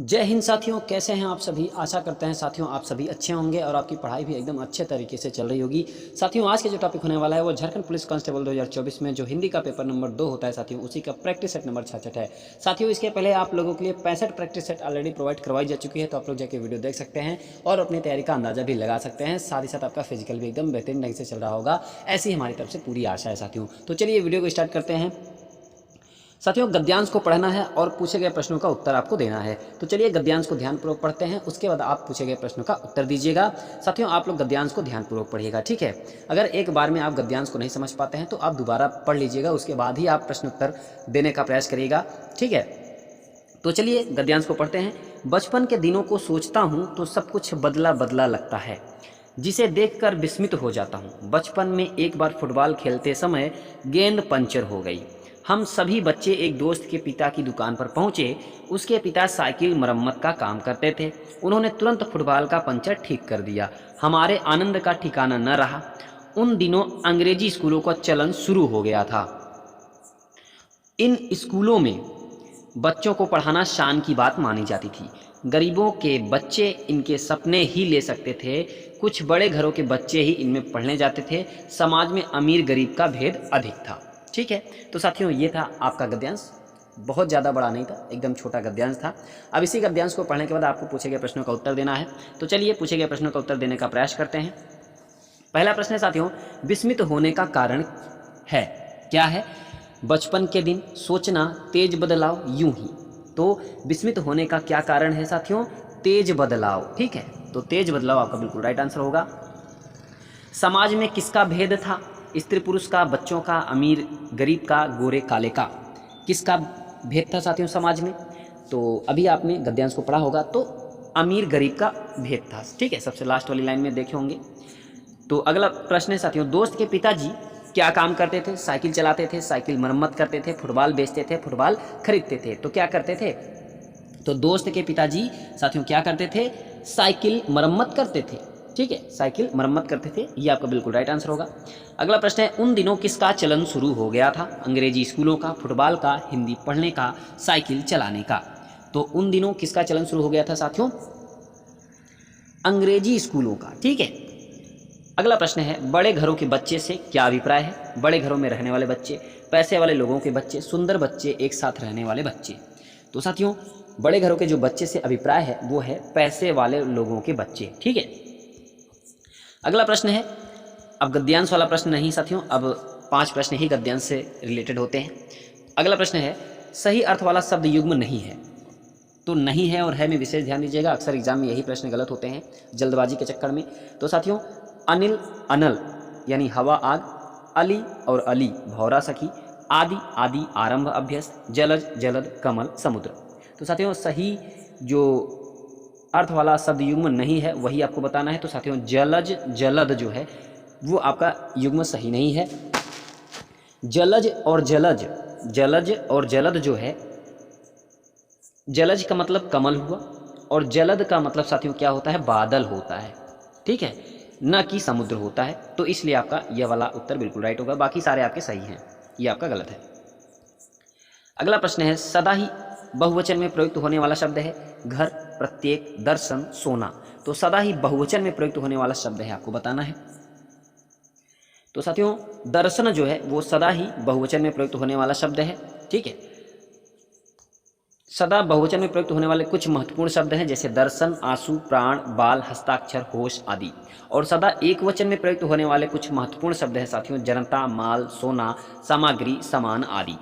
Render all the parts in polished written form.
जय हिंद साथियों, कैसे हैं आप सभी। आशा करते हैं साथियों आप सभी अच्छे होंगे और आपकी पढ़ाई भी एकदम अच्छे तरीके से चल रही होगी। साथियों आज के जो टॉपिक होने वाला है वो झारखंड पुलिस कांस्टेबल 2024 में जो हिंदी का पेपर नंबर 2 होता है साथियों, उसी का प्रैक्टिस सेट नंबर 66 है। साथियों इसके पहले आप लोगों के लिए 65 प्रैक्टिस सेट ऑलरेडी प्रोवाइड करवाई जा चुकी है, तो आप लोग जाके वीडियो देख सकते हैं और अपनी तैयारी का अंदाजा भी लगा सकते हैं। साथ ही साथ आपका फिजिकल भी एकदम बेहतरीन ढंग से चल रहा होगा, ऐसी हमारी तरफ से पूरी आशा है साथियों। तो चलिए वीडियो को स्टार्ट करते हैं। साथियों गद्यांश को पढ़ना है और पूछे गए प्रश्नों का उत्तर आपको देना है। तो चलिए गद्यांश को ध्यानपूर्वक पढ़ते हैं, उसके बाद आप पूछे गए प्रश्नों का उत्तर दीजिएगा। साथियों आप लोग गद्यांश को ध्यानपूर्वक पढ़िएगा, ठीक है। अगर एक बार में आप गद्यांश को नहीं समझ पाते हैं तो आप दोबारा पढ़ लीजिएगा, उसके बाद ही आप प्रश्न उत्तर देने का प्रयास करिएगा, ठीक है। तो चलिए गद्यांश को पढ़ते हैं। बचपन के दिनों को सोचता हूँ तो सब कुछ बदला बदला लगता है, जिसे देखकर विस्मित हो जाता हूँ। बचपन में एक बार फुटबॉल खेलते समय गेंद पंचर हो गई। हम सभी बच्चे एक दोस्त के पिता की दुकान पर पहुंचे। उसके पिता साइकिल मरम्मत का काम करते थे। उन्होंने तुरंत फुटबॉल का पंचर ठीक कर दिया। हमारे आनंद का ठिकाना न रहा। उन दिनों अंग्रेजी स्कूलों का चलन शुरू हो गया था। इन स्कूलों में बच्चों को पढ़ाना शान की बात मानी जाती थी। गरीबों के बच्चे इनके सपने ही ले सकते थे। कुछ बड़े घरों के बच्चे ही इनमें पढ़ने जाते थे। समाज में अमीर गरीब का भेद अधिक था, ठीक है। तो साथियों ये था आपका गद्यांश, बहुत ज़्यादा बड़ा नहीं था, एकदम छोटा गद्यांश था। अब इसी गद्यांश को पढ़ने के बाद आपको पूछे गए प्रश्नों का उत्तर देना है। तो चलिए पूछे गए प्रश्नों का उत्तर देने का प्रयास करते हैं। पहला प्रश्न है साथियों, विस्मित होने का कारण है क्या है? बचपन के दिन, सोचना, तेज बदलाव, यूं ही। तो विस्मित होने का क्या कारण है साथियों? तेज बदलाव, ठीक है। तो तेज बदलाव आपका बिल्कुल राइट आंसर होगा। समाज में किसका भेद था? स्त्री पुरुष का, बच्चों का, अमीर गरीब का, गोरे काले का। किसका भेद था साथियों समाज में? तो अभी आपने गद्यांश को पढ़ा होगा, तो अमीर गरीब का भेद था, ठीक है। सबसे लास्ट वाली लाइन में देखे होंगे। तो अगला प्रश्न है साथियों, दोस्त के पिताजी क्या काम करते थे? साइकिल चलाते थे, साइकिल मरम्मत करते थे, फुटबॉल बेचते थे, फुटबॉल खरीदते थे। तो क्या करते थे? तो दोस्त के पिताजी साथियों क्या करते थे? साइकिल मरम्मत करते थे, ठीक है। साइकिल मरम्मत करते थे, ये आपका बिल्कुल राइट आंसर होगा। अगला प्रश्न है, उन दिनों किसका चलन शुरू हो गया था? अंग्रेजी स्कूलों का, फुटबॉल का, हिंदी पढ़ने का, साइकिल चलाने का। तो उन दिनों किसका चलन शुरू हो गया था साथियों? अंग्रेजी स्कूलों का, ठीक है। अगला प्रश्न है, बड़े घरों के बच्चे से क्या अभिप्राय है? बड़े घरों में रहने वाले बच्चे, पैसे वाले लोगों के बच्चे, सुंदर बच्चे, एक साथ रहने वाले बच्चे। तो साथियों बड़े घरों के जो बच्चे से अभिप्राय है वो है पैसे वाले लोगों के बच्चे, ठीक है। अगला प्रश्न है, अब गद्यांश वाला प्रश्न नहीं साथियों, अब 5 प्रश्न ही गद्यांश से रिलेटेड होते हैं। अगला प्रश्न है, सही अर्थ वाला शब्द युग्म नहीं है। तो नहीं है और है में विशेष ध्यान दीजिएगा, अक्सर एग्जाम में यही प्रश्न गलत होते हैं जल्दबाजी के चक्कर में। तो साथियों अनिल अनल यानी हवा आग, अली और अली भौरा सखी, आदि आदि आरंभ अभ्यस्त, जलज जलद कमल समुद्र। तो साथियों सही जो अर्थ वाला शब्द युग्म नहीं है वही आपको बताना है। तो साथियों जलज जलद जो है वो आपका युग्म सही नहीं है। जलज और जलज, जलज और जलद जो है, जलज का मतलब कमल हुआ और जलद का मतलब साथियों क्या होता है? बादल होता है, ठीक है, न कि समुद्र होता है। तो इसलिए आपका यह वाला उत्तर बिल्कुल राइट होगा, बाकी सारे आपके सही हैं, ये आपका गलत है। अगला प्रश्न है, सदा ही बहुवचन में प्रयुक्त होने वाला शब्द है घर, प्रत्येक, दर्शन, सोना। तो सदा ही बहुवचन में प्रयुक्त होने वाला शब्द है, आपको बताना है। तो साथियों दर्शन जो है वो सदा ही बहुवचन में प्रयुक्त होने वाला शब्द है, ठीक है। सदा बहुवचन में प्रयुक्त होने वाले कुछ महत्वपूर्ण शब्द हैं जैसे दर्शन, आंसू, प्राण, बाल, हस्ताक्षर, होश आदि। और सदा एक वचन में प्रयुक्त होने वाले कुछ महत्वपूर्ण शब्द हैं साथियों जनता, माल, सोना, सामग्री, सामान आदि।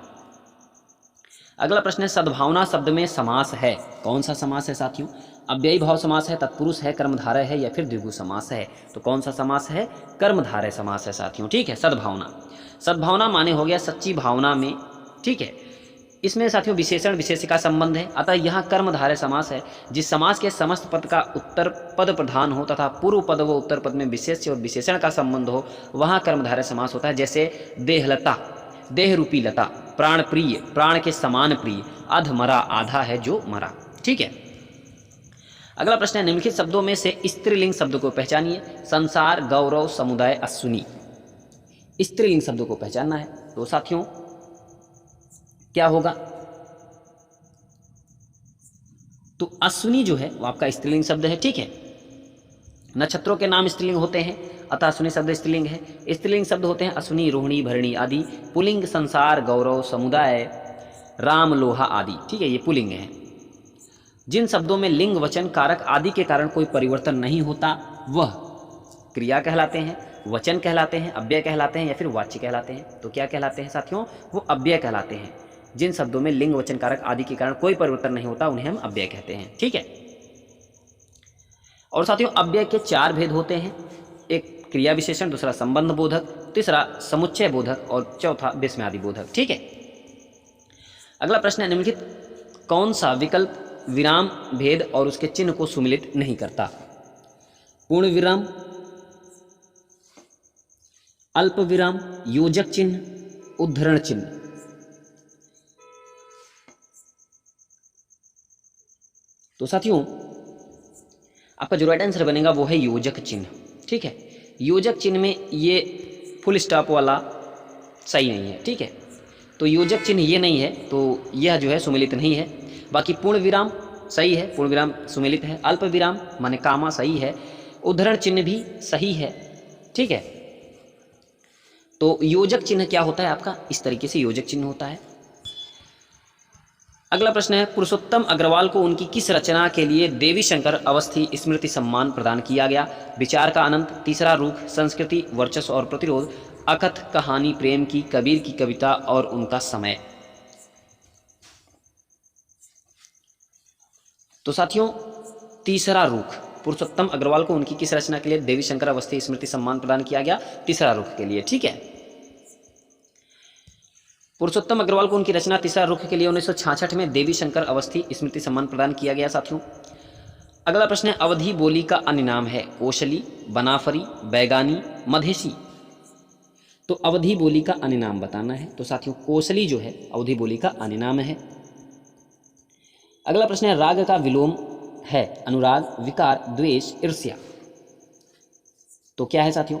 अगला प्रश्न है, सद्भावना शब्द में समास है, कौन सा समास है साथियों? अव्ययी भाव समास है, तत्पुरुष है, कर्मधारय है या फिर द्विगु समास है? तो कौन सा समास है? कर्मधारय समास है साथियों, ठीक है। सद्भावना, सद्भावना माने हो गया सच्ची भावना में, ठीक है। इसमें साथियों विशेषण विशेषिका संबंध है, अतः यहाँ कर्मधारय समास है। जिस समास के समस्त पद का उत्तर पद प्रधान हो तथा पूर्व पद व उत्तर पद में विशेष्य और विशेषण का संबंध हो वहाँ कर्मधारय समास होता है। जैसे देहलता, देह रूपी लता, प्राण प्रिय, प्राण के समान प्रिय, अधमरा, आधा है जो मरा, ठीक है। अगला प्रश्न है, निम्नलिखित शब्दों में से स्त्रीलिंग शब्द को पहचानिए। संसार, गौरव, समुदाय, अश्विनी। स्त्रीलिंग शब्दों को पहचानना है। तो साथियों क्या होगा? तो अश्विनी जो है वो आपका स्त्रीलिंग शब्द है, ठीक है। नक्षत्रों के नाम स्त्रीलिंग होते हैं, अतः अश्विनी शब्द स्त्रीलिंग है। स्त्रीलिंग शब्द होते हैं अश्विनी, रोहिणी, भरणी आदि। पुल्लिंग संसार, गौरव, समुदाय, राम, लोहा आदि, ठीक है, ये पुल्लिंग है। जिन शब्दों में लिंग, वचन, कारक आदि के कारण कोई परिवर्तन नहीं होता वह क्रिया कहलाते हैं, वचन कहलाते हैं, अव्यय कहलाते हैं या फिर वाच्य कहलाते हैं। तो क्या कहलाते हैं साथियों? वो अव्यय कहलाते हैं। जिन शब्दों में लिंग, वचन, कारक आदि के कारण कोई परिवर्तन नहीं होता उन्हें हम अव्यय कहते हैं, ठीक है। और साथियों अव्यय के 4 भेद होते हैं, एक क्रिया विशेषण, दूसरा संबंध बोधक, तीसरा समुच्चय बोधक और चौथा विस्मयादि बोधक, ठीक है। अगला प्रश्न है, निम्नलिखित कौन सा विकल्प विराम, भेद और उसके चिन्ह को सुमिलित नहीं करता? पूर्ण विराम, अल्प विराम, योजक चिन्ह, उद्धरण चिन्ह। तो साथियों आपका जो राइट आंसर बनेगा वो है योजक चिन्ह, ठीक है। योजक चिन्ह में ये फुल स्टॉप वाला सही नहीं है, ठीक है। तो योजक चिन्ह ये नहीं है, तो यह जो है सुमिलित नहीं है। बाकी पूर्ण विराम सही है, पूर्ण विराम सुमिलित है। अल्प विराम माने कामा सही है। उद्धरण चिन्ह भी सही है, ठीक है। तो योजक चिन्ह क्या होता है आपका? इस तरीके से योजक चिन्ह होता है। अगला प्रश्न है, पुरुषोत्तम अग्रवाल को उनकी किस रचना के लिए देवी शंकर अवस्थी स्मृति सम्मान प्रदान किया गया? विचार का अनंत, तीसरा रूख, संस्कृति, वर्चस्व और प्रतिरोध, अकथ कहानी, प्रेम की, कबीर की कविता और उनका समय। तो साथियों तीसरा रूख, पुरुषोत्तम अग्रवाल को उनकी किस रचना के लिए देवी शंकर अवस्थी स्मृति सम्मान प्रदान किया गया? तीसरा रूख के लिए, ठीक है। पुरुषोत्तम अग्रवाल को उनकी रचना तीसरा रुख के लिए 1966 में देवी शंकर अवस्थी स्मृति सम्मान प्रदान किया गया साथियों। अगला प्रश्न है, अवधी बोली का अन्य नाम है? कोशली, बनाफरी, बैगानी, मधेसी। तो अवधी बोली का अन्य नाम बताना है। तो साथियों कोशली जो है अवधी बोली का अन्य नाम है। अगला प्रश्न है, राग का विलोम है? अनुराग, विकार, द्वेष, ईर्ष्या। तो क्या है साथियों?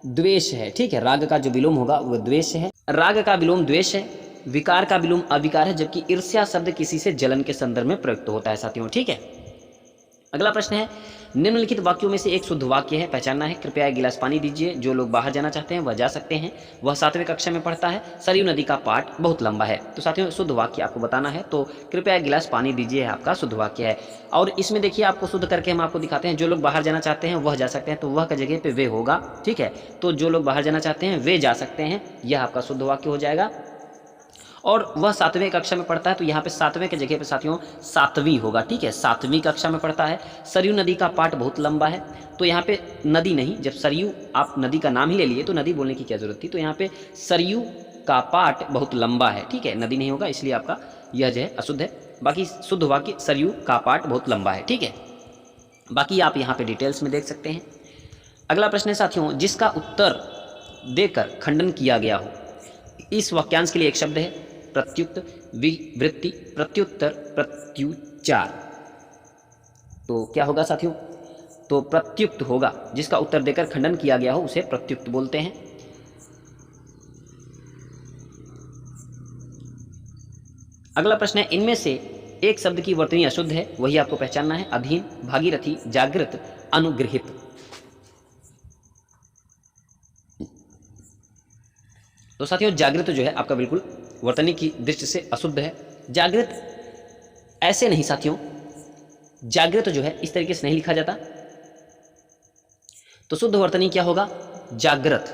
द्वेष है, ठीक है। राग का जो विलोम होगा वह द्वेष है। राग का विलोम द्वेष है, विकार का विलोम अविकार है, जबकि ईर्ष्या शब्द किसी से जलन के संदर्भ में प्रयुक्त होता है साथियों, ठीक है। अगला प्रश्न है, निम्नलिखित वाक्यों में से एक शुद्ध वाक्य है, पहचानना है। कृपया एक गिलास पानी दीजिए। जो लोग बाहर जाना चाहते हैं वह जा सकते हैं। वह 7वीं कक्षा में पढ़ता है। सरयू नदी का पाठ बहुत लंबा है। तो साथियों शुद्ध वाक्य आपको बताना है। तो कृपया एक गिलास पानी दीजिए आपका शुद्ध वाक्य है। और इसमें देखिए आपको शुद्ध करके हम आपको दिखाते हैं। जो लोग बाहर जाना चाहते हैं वह जा सकते हैं, तो वह का जगह पे वे होगा, ठीक है। तो जो लोग बाहर जाना चाहते हैं वे जा सकते हैं, यह आपका शुद्ध वाक्य हो जाएगा। और वह 7वीं कक्षा में पढ़ता है, तो यहाँ पे 7वें के जगह पे साथियों 7वीं होगा, ठीक है। 7वीं कक्षा में पढ़ता है। सरयू नदी का पाठ बहुत लंबा है, तो यहाँ पे नदी नहीं, जब सरयू आप नदी का नाम ही ले लिए तो नदी बोलने की क्या जरूरत थी। तो यहाँ पे सरयू का पाठ बहुत लंबा है, ठीक है, नदी नहीं होगा, इसलिए आपका यह जो है अशुद्ध है। बाकी शुद्ध वाक्य सरयू का पाठ बहुत लंबा है, ठीक है। बाकी आप यहाँ पे डिटेल्स में देख सकते हैं। अगला प्रश्न है साथियों, जिसका उत्तर देकर खंडन किया गया हो। इस वाक्यांश के लिए एक शब्द है प्रत्युक्त, विवृत्ति, प्रत्युत्तर, प्रत्युच्चार। तो क्या होगा साथियों? तो प्रत्युक्त होगा। जिसका उत्तर देकर खंडन किया गया हो उसे प्रत्युक्त बोलते हैं। अगला प्रश्न है, इनमें से एक शब्द की वर्तनी अशुद्ध है, वही आपको पहचानना है। अधीन, भागीरथी, जागृत, अनुगृहित। तो साथियों जागृत जो है आपका बिल्कुल वर्तनी की दृष्टि से अशुद्ध है। जागृत ऐसे नहीं साथियों, जागृत जो है इस तरीके से नहीं लिखा जाता। तो शुद्ध वर्तनी क्या होगा? जागृत,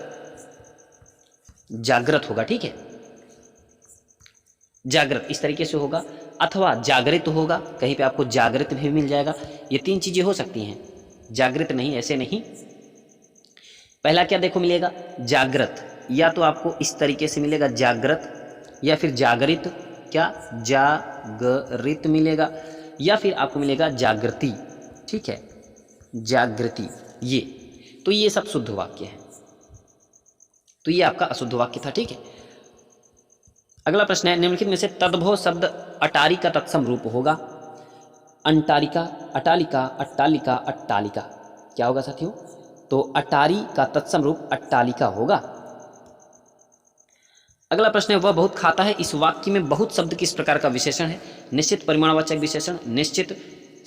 जागृत होगा, ठीक है। जागृत इस तरीके से होगा, अथवा जागृत होगा, कहीं पे आपको जागृत भी मिल जाएगा। ये 3 चीजें हो सकती हैं, जागृत नहीं, ऐसे नहीं। पहला क्या देखो मिलेगा? जागृत, या तो आपको इस तरीके से मिलेगा जागृत, या फिर जागरित, क्या जागरित मिलेगा, या फिर आपको मिलेगा जागृति, ठीक है, जागृति। ये तो ये सब शुद्ध वाक्य है। तो ये आपका अशुद्ध वाक्य था, ठीक है। अगला प्रश्न है, निम्नलिखित में से तद्भव शब्द अटारी का तत्सम रूप होगा? अंटारिका, अटालिका, अट्टालिका, अट्टालिका। क्या होगा साथियों? तो अटारी का तत्सम रूप अट्टालिका होगा। अगला प्रश्न है, वह बहुत खाता है। इस वाक्य में बहुत शब्द किस प्रकार का विशेषण है? निश्चित, परिमाणवाचक विशेषण, निश्चित,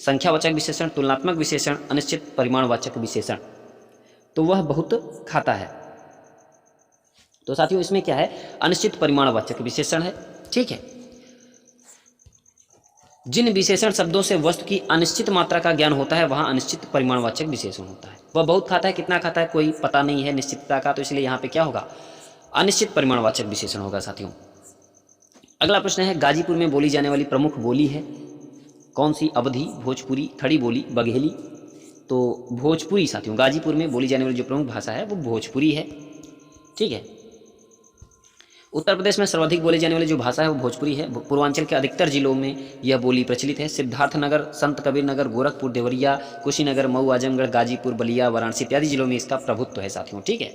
संख्यावाचक विशेषण, तुलनात्मक विशेषण, अनिश्चित परिमाणवाचक विशेषण। तो वह बहुत खाता है। तो साथियों इसमें क्या है, अनिश्चित परिमाणवाचक विशेषण है। ठीक है, जिन विशेषण शब्दों से वस्तु की अनिश्चित मात्रा का ज्ञान होता है वहां अनिश्चित परिमाणवाचक विशेषण होता है। वह बहुत खाता है, कितना खाता है कोई पता नहीं है निश्चितता का, तो इसलिए यहाँ पे क्या होगा, अनिश्चित परिमाणवाचक विशेषण होगा साथियों। अगला प्रश्न है, गाजीपुर में बोली जाने वाली प्रमुख बोली है कौन सी? अवधी, भोजपुरी, खड़ी बोली, बघेली। तो भोजपुरी साथियों, गाजीपुर में बोली जाने वाली जो प्रमुख भाषा है वो भोजपुरी है। ठीक है, उत्तर प्रदेश में सर्वाधिक बोली जाने वाली जो भाषा है वो भोजपुरी है। पूर्वांचल के अधिकतर जिलों में यह बोली प्रचलित है। सिद्धार्थनगर, संत कबीर नगर, गोरखपुर, देवरिया, कुशीनगर, मऊ, आजमगढ़, गाजीपुर, बलिया, वाराणसी इत्यादि जिलों में इसका प्रभुत्व है साथियों। ठीक है,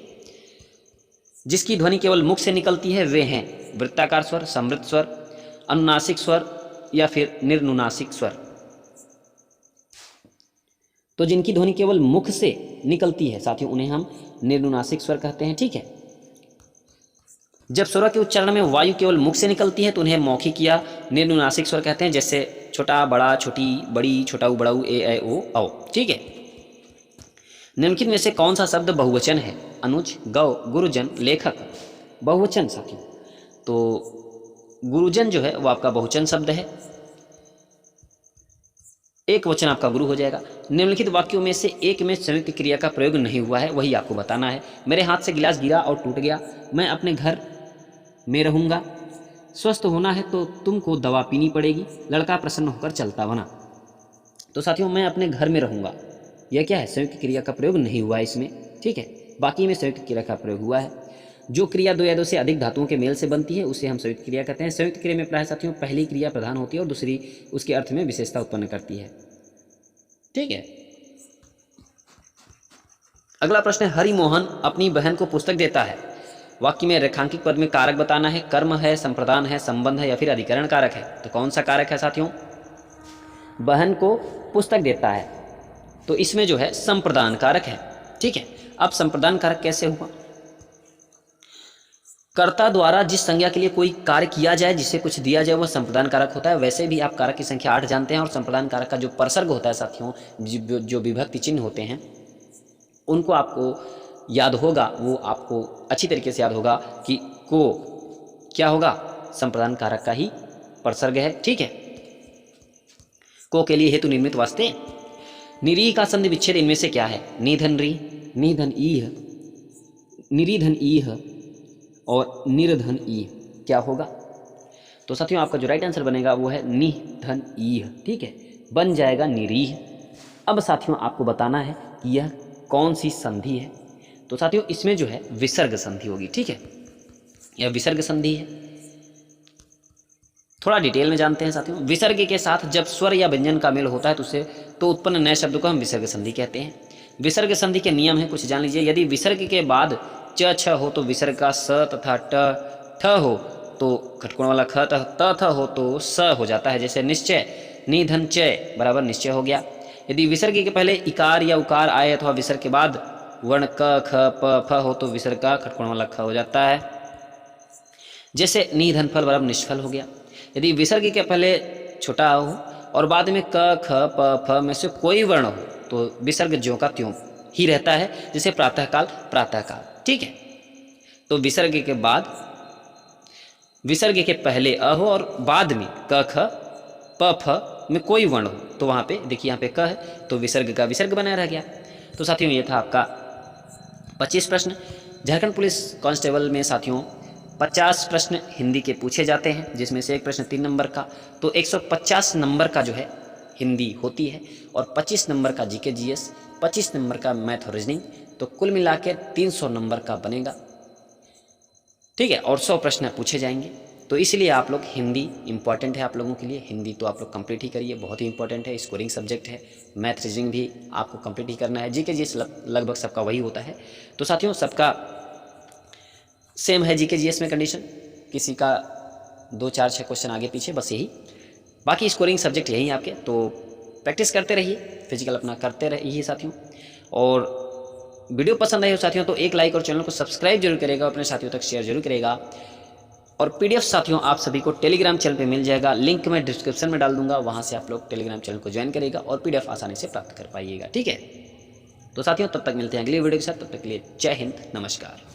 जिसकी ध्वनि केवल मुख से निकलती है वे हैं वृत्ताकार स्वर, समृद्ध स्वर, अनुनासिक स्वर या फिर निर्नुनासिक स्वर। तो जिनकी ध्वनि केवल मुख से निकलती है साथियों उन्हें हम निर्नुनासिक स्वर कहते हैं। ठीक है, जब स्वर के उच्चारण में वायु केवल मुख से निकलती है तो उन्हें मौखिक या निर्नुनासिक स्वर कहते हैं, जैसे छोटा, बड़ा, छोटी, बड़ी, छोटाऊ, बड़ाऊ, ए ओ औ। ठीक है, निम्नलिखित में से कौन सा शब्द बहुवचन है? अनुज, गौ, गुरुजन, लेखक। बहुवचन साथियों, तो गुरुजन जो है वो आपका बहुवचन शब्द है, एक वचन आपका गुरु हो जाएगा। निम्नलिखित वाक्यों में से एक में संयुक्त क्रिया का प्रयोग नहीं हुआ है, वही आपको बताना है। मेरे हाथ से गिलास गिरा और टूट गया। मैं अपने घर में रहूँगा। स्वस्थ होना है तो तुमको दवा पीनी पड़ेगी। लड़का प्रसन्न होकर चलता बना। तो साथियों मैं अपने घर में रहूँगा, यह क्या है, संयुक्त क्रिया का प्रयोग नहीं हुआ है इसमें। ठीक है, बाकी में संयुक्त क्रिया का प्रयोग हुआ है। जो क्रिया दो या दो से अधिक धातुओं के मेल से बनती है उसे हम संयुक्त क्रिया कहते हैं। संयुक्त क्रिया में प्राय साथियों पहली क्रिया प्रधान होती है और दूसरी उसके अर्थ में विशेषता उत्पन्न करती है। ठीक है, अगला प्रश्न है, हरिमोहन अपनी बहन को पुस्तक देता है। वाक्य में रेखांकित पद में कारक बताना है। कर्म है, संप्रदान है, संबंध है या फिर अधिकरण कारक है। तो कौन सा कारक है साथियों? बहन को पुस्तक देता है, तो इसमें जो है संप्रदान कारक है। ठीक है, अब संप्रदान कारक कैसे हुआ? कर्ता द्वारा जिस संज्ञा के लिए कोई कार्य किया जाए, जिसे कुछ दिया जाए, वह संप्रदान कारक होता है। वैसे भी आप कारक की संख्या 8 जानते हैं और संप्रदान कारक का जो परसर्ग होता है साथियों, जो विभक्ति चिन्ह होते हैं उनको आपको याद होगा, वो आपको अच्छी तरीके से याद होगा कि को क्या होगा, संप्रदान कारक का ही परसर्ग है। ठीक है, को के लिए हेतु निर्मित वास्ते। निरी का संधि विच्छेद इनमें से क्या है? निधन री, निधन ईह, निरीधन ईह और निर्धन ईह। क्या होगा? तो साथियों आपका जो राइट आंसर बनेगा वो है निधन ईह। ठीक है, बन जाएगा निरीह। अब साथियों आपको बताना है कि यह कौन सी संधि है। तो साथियों इसमें जो है विसर्ग संधि होगी। ठीक है, यह विसर्ग संधि है। थोड़ा डिटेल में जानते हैं साथियों। विसर्ग के साथ जब स्वर या व्यंजन का मेल होता है तो उत्पन्न नए शब्द को हम विसर्ग संधि कहते हैं। विसर्ग संधि के नियम है, कुछ जान लीजिए। यदि विसर्ग के बाद च छ हो तो विसर्ग का स तथा ट ठ हो तो खटकोण वाला ख त थ हो तो स हो जाता है। जैसे निश्चय, निधन चय बराबर निश्चय हो गया। यदि विसर्ग के पहले इकार या उकार आए अथवा विसर्ग के बाद वर्ण क ख प फ हो तो विसर्ग का खटकोण वाला ख हो जाता है। जैसे निधन फल बराबर निष्फल हो गया। यदि विसर्ग के पहले छोटा हो और बाद में क ख प फ में से कोई वर्ण हो तो विसर्ग ज्यों का त्यों ही रहता है, जैसे प्रातःकाल प्रातःकाल। ठीक है, तो विसर्ग के बाद, विसर्ग के पहले अ हो और बाद में क ख प फ में कोई वर्ण हो तो वहाँ पे देखिए, यहाँ पे क है तो विसर्ग का विसर्ग बना रह गया। तो साथियों ये था आपका 25 प्रश्न। झारखंड पुलिस कांस्टेबल में साथियों 50 प्रश्न हिंदी के पूछे जाते हैं, जिसमें से एक प्रश्न 3 नंबर का, तो 150 नंबर का जो है हिंदी होती है और 25 नंबर का जीके जीएस, 25 नंबर का मैथ और रीजनिंग, तो कुल मिला के 300 नंबर का बनेगा। ठीक है, और 100 प्रश्न पूछे जाएंगे। तो इसलिए आप लोग हिंदी इंपॉर्टेंट है आप लोगों के लिए। हिंदी तो आप लोग कंप्लीट ही करिए, बहुत ही इंपॉर्टेंट है, स्कोरिंग सब्जेक्ट है। मैथ रीजनिंग भी आपको कंप्लीट ही करना है। जीके जीएस लगभग सबका वही होता है। तो साथियों सबका सेम है जीके जीएस में कंडीशन, किसी का 2 4 6 क्वेश्चन आगे पीछे, बस यही। बाकी स्कोरिंग सब्जेक्ट यही आपके, तो प्रैक्टिस करते रहिए, फिजिकल अपना करते रहिए साथियों। और वीडियो पसंद आई हो साथियों तो एक लाइक और चैनल को सब्सक्राइब जरूर करेगा, अपने साथियों तक शेयर जरूर करेगा। और पीडीएफ साथियों आप सभी को टेलीग्राम चैनल पे मिल जाएगा, लिंक मैं डिस्क्रिप्शन में डाल दूंगा, वहाँ से आप लोग टेलीग्राम चैनल को ज्वाइन करिएगा और पीडीएफ आसानी से प्राप्त कर पाइएगा। ठीक है, तो साथियों तब तक मिलते हैं अगली वीडियो के साथ, तब तक के लिए जय हिंद, नमस्कार।